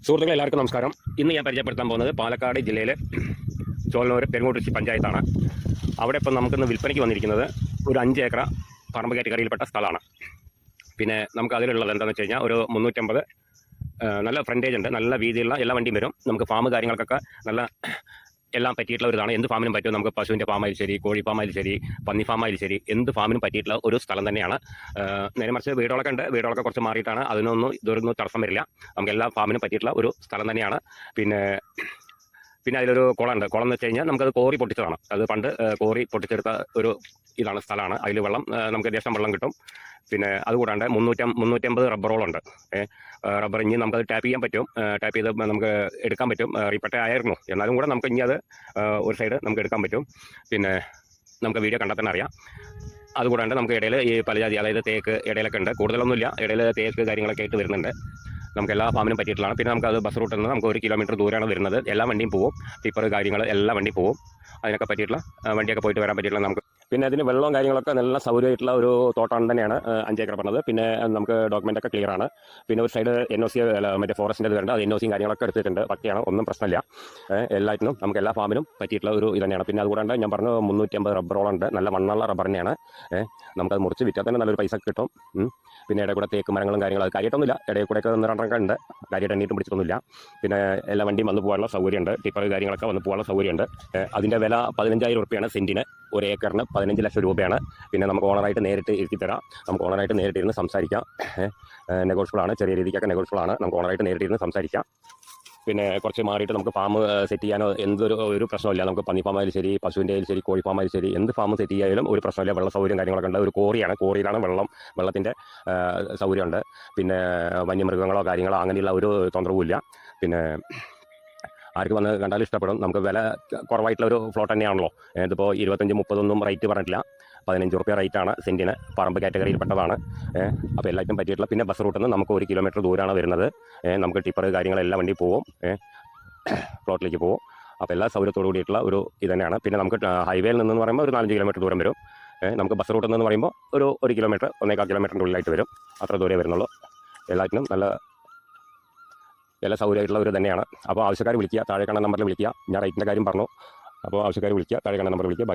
സുഹൃത്തുക്കളെ എല്ലാവർക്കും നമസ്കാരം. ഇന്ന് ഞാൻ പരിചയപ്പെടുത്താൻ പോകുന്നത് പാലക്കാട് ജില്ലയിലെ ചോലനൂർ പെരുങ്ങോട്ടുരുച്ചി പഞ്ചായത്താണ്. അവിടെ ഇപ്പം നമുക്കിന്ന് വിൽപ്പനയ്ക്ക് വന്നിരിക്കുന്നത് ഒരു 5 ഏക്കർ പറമ്പ് കാറ്റഗറിയിൽപ്പെട്ട സ്ഥലമാണ്. പിന്നെ നമുക്ക് അതിലുള്ളത് എന്താണെന്ന് വെച്ച് കഴിഞ്ഞാൽ ഒരു 350 നല്ല ഫ്രണ്ടേജ് ഉണ്ട്, നല്ല വീതിയുള്ള എല്ലാ വണ്ടിയും വരും. നമുക്ക് ഫാം കാര്യങ്ങൾക്കൊക്കെ നല്ല എല്ലാം പറ്റിയിട്ടുള്ള ഒരു ഇതാണ്. എന്ത് ഫാമിനും പറ്റും. നമുക്ക് പശുവിൻ്റെ ഫാമായാലും ശരി, കോഴി ഫാമായാലും ശരി, പന്നി ഫാമായാലും ശരി, എന്ത് ഫാമിനും പറ്റിയിട്ടുള്ള ഒരു സ്ഥലം തന്നെയാണ്. നേരെ മറിച്ച് വീടുകളൊക്കെ ഉണ്ട്, വീടുകളൊക്കെ കുറച്ച് മാറിയിട്ടാണ്, അതിനൊന്നും ഇതൊന്നും തടസ്സം വരില്ല. നമുക്ക് എല്ലാ ഫാമിനും പറ്റിയിട്ടുള്ള ഒരു സ്ഥലം തന്നെയാണ്. പിന്നെ അതിലൊരു കുളമുണ്ട്. കുളം എന്ന് വെച്ച് കഴിഞ്ഞാൽ നമുക്കത് കോറി പൊട്ടിച്ചതാണ്. അത് പണ്ട് കോറി പൊട്ടിച്ചെടുത്ത ഒരു സ്ഥലമാണ്. അതിൽ വെള്ളം നമുക്ക് ദേശം വെള്ളം കിട്ടും. പിന്നെ അതുകൂടാണ്ട് 350 റബ്ബറോളുണ്ട്. റബ്ബർ ഇനി നമുക്കത് ടാപ്പ് ചെയ്യാൻ പറ്റും. ടാപ്പ് ചെയ്ത് നമുക്ക് എടുക്കാൻ പറ്റും. റീപ്പട്ട ആയിരുന്നു, എന്നാലും കൂടെ നമുക്ക് ഇനി അത് ഒരു സൈഡ് നമുക്ക് എടുക്കാൻ പറ്റും. പിന്നെ നമുക്ക് വീഡിയോ കണ്ടാൽ തന്നെ അറിയാം. അതുകൂടാണ്ട് നമുക്ക് ഇടയിൽ ഈ പലജാതി, അതായത് തേക്ക് ഇടയിലൊക്കെ ഉണ്ട്. കൂടുതലൊന്നുമില്ല, ഇടയിൽ തേക്ക് കാര്യങ്ങളൊക്കെ ആയിട്ട് വരുന്നുണ്ട്. നമുക്ക് എല്ലാ ഫാമിനും പറ്റിയിട്ടുള്ളതാണ്. പിന്നെ നമുക്കത് ബസ് റൂട്ടിൽ നിന്ന് നമുക്ക് 1 കിലോമീറ്റർ ദൂരമാണ് വരുന്നത്. എല്ലാ വണ്ടിയും പോവും, ടിപ്പർ കാര്യങ്ങൾ എല്ലാ വണ്ടിയും പോവും. അതിനൊക്കെ പറ്റിയിട്ടുള്ള വണ്ടിയൊക്കെ പോയിട്ട് വരാൻ പറ്റിയിട്ടുള്ള നമുക്ക്. പിന്നെ അതിന് വെള്ളവും കാര്യങ്ങളൊക്കെ നല്ല സൗകര്യമായിട്ടുള്ള ഒരു തോട്ടം തന്നെയാണ് 5 ഏക്കർ പറഞ്ഞത്. പിന്നെ നമുക്ക് ഡോക്യുമെൻ്റൊക്കെ ക്ലിയർ ആണ്. പിന്നെ ഒരു സൈഡ് NOC മറ്റേ ഫോറസ്റ്റിൻ്റെ ഇത് വരുന്നുണ്ട്. അത് NOCയും കാര്യങ്ങളൊക്കെ എടുത്തിട്ടുണ്ട്. പക്കയാണ്, ഒന്നും പ്രശ്നമില്ല. എല്ലാറ്റിനും നമുക്ക് എല്ലാ ഫാമിനും പറ്റിയിട്ടുള്ള ഒരു ഇത് തന്നെയാണ്. പിന്നെ അതുകൂടാണ്ട് ഞാൻ പറഞ്ഞു 350 റബ്ബറോളുണ്ട്. നല്ല മണ്ണുള്ള റബ്ബർ തന്നെയാണ്. നമുക്കത് മുറിച്ച് വിറ്റാൽ തന്നെ നല്ലൊരു പൈസ കിട്ടും. പിന്നെ ഇടയിൽ കൂടെ തേക്ക് മരങ്ങളും കാര്യങ്ങളും അത് കാര്യമായിട്ടൊന്നുമില്ല. ഇടയിൽ കൂടെയൊക്കെ 1-2 ഉണ്ട്, കാര്യമായിട്ട് എണ്ണീട്ടും പിടിച്ചിട്ടൊന്നുമില്ല. പിന്നെ എല്ലാ വണ്ടിയും വന്ന് പോകാനുള്ള സൗകര്യമുണ്ട്. ടിപ്പർ കാര്യങ്ങളൊക്കെ വന്ന് പോകാനുള്ള സൗകര്യമുണ്ട്. അതിൻ്റെ വില 15,000 റുപ്യാണ് സെൻറ്റിന്. 1 ഏക്കറിന് 15 ലക്ഷം രൂപയാണ്. പിന്നെ നമുക്ക് ഓണറായിട്ട് നേരിട്ട് ഇരുത്തി തരാം. നമുക്ക് ഓണറായിട്ട് നേരിട്ടിരുന്ന് സംസാരിക്കാം. നെഗോഷ്യബിളാണ്, ചെറിയ രീതിക്കൊക്കെ നെഗോഷ്യബിളാണ്. നമുക്ക് ഓണറായിട്ട് നേരിട്ടിരുന്ന് സംസാരിക്കാം. പിന്നെ കുറച്ച് മാറിയിട്ട് നമുക്ക് ഫാം സെറ്റ് ചെയ്യാനോ ഒരു പ്രശ്നമില്ല. നമുക്ക് പന്നി ഫാമായാലും ശരി, പശുവിൻ്റെ ആയാലും ശരി, കോഴി ഫാമായാലും ശരി, എന്ത് ഫാം സെറ്റ് ചെയ്യാനും ഒരു പ്രശ്നമില്ല. വെള്ള സൗകര്യം കാര്യങ്ങളൊക്കെ ഉണ്ട്. ഒരു കോറിയാണ്, കോറിയിലാണ് വെള്ളത്തിൻ്റെ സൗകര്യമുണ്ട്. പിന്നെ വന്യമൃഗങ്ങളോ കാര്യങ്ങളോ അങ്ങനെയുള്ള ഒരു തൊന്തരവുമില്ല. പിന്നെ ആർക്ക് വന്ന് കണ്ടാലും ഇഷ്ടപ്പെടും. നമുക്ക് വില കുറവായിട്ടുള്ള ഒരു ഫ്ലോട്ട് തന്നെയാണല്ലോ. ഇതിപ്പോൾ 25-30 റേറ്റ് പറഞ്ഞിട്ടില്ല. 15 റുപ്യ റേറ്റാണ് സെൻറ്റിന്. പറമ്പ് കാറ്റഗറിയിൽപ്പെട്ടതാണ്. അപ്പോൾ എല്ലാവർക്കും പറ്റിയിട്ടുള്ള. പിന്നെ ബസ് റൂട്ടിൽ നിന്ന് നമുക്ക് 1 കിലോമീറ്റർ ദൂരമാണ് വരുന്നത്. നമുക്ക് ടിപ്പർ കാര്യങ്ങളെല്ലാം വണ്ടി പോവും, പ്ലോട്ടിലേക്ക് പോവും. അപ്പോൾ എല്ലാ സൗകര്യത്തോടു കൂടിയിട്ടുള്ള ഒരു ഇത് തന്നെയാണ്. പിന്നെ നമുക്ക് ഹൈവേയിൽ നിന്ന് പറയുമ്പോൾ ഒരു 4-5 കിലോമീറ്റർ ദൂരം വരും. നമുക്ക് ബസ് റൂട്ടിൽ നിന്ന് പറയുമ്പോൾ ഒരു 1 കിലോമീറ്റർ 1.25 കിലോമീറ്ററിൻ്റെ ഉള്ളിലായിട്ട് വരും. അത്ര ദൂരമേ വരുന്നുള്ളൂ. എല്ലാറ്റിനും നല്ല സൗകര്യമായിട്ടുള്ള ഒരു തന്നെയാണ്. അപ്പോൾ ആവശ്യക്കാർ വിളിക്കുക, താഴെ കാണുന്ന നമ്പറിൽ വിളിക്കുക. ഞാൻ റേറ്റിൻ്റെ കാര്യം പറഞ്ഞു. അപ്പോൾ ആവശ്യക്കാർ വിളിക്കുക, താഴെ കാണുന്ന നമ്പറിൽ വിളിക്കുക.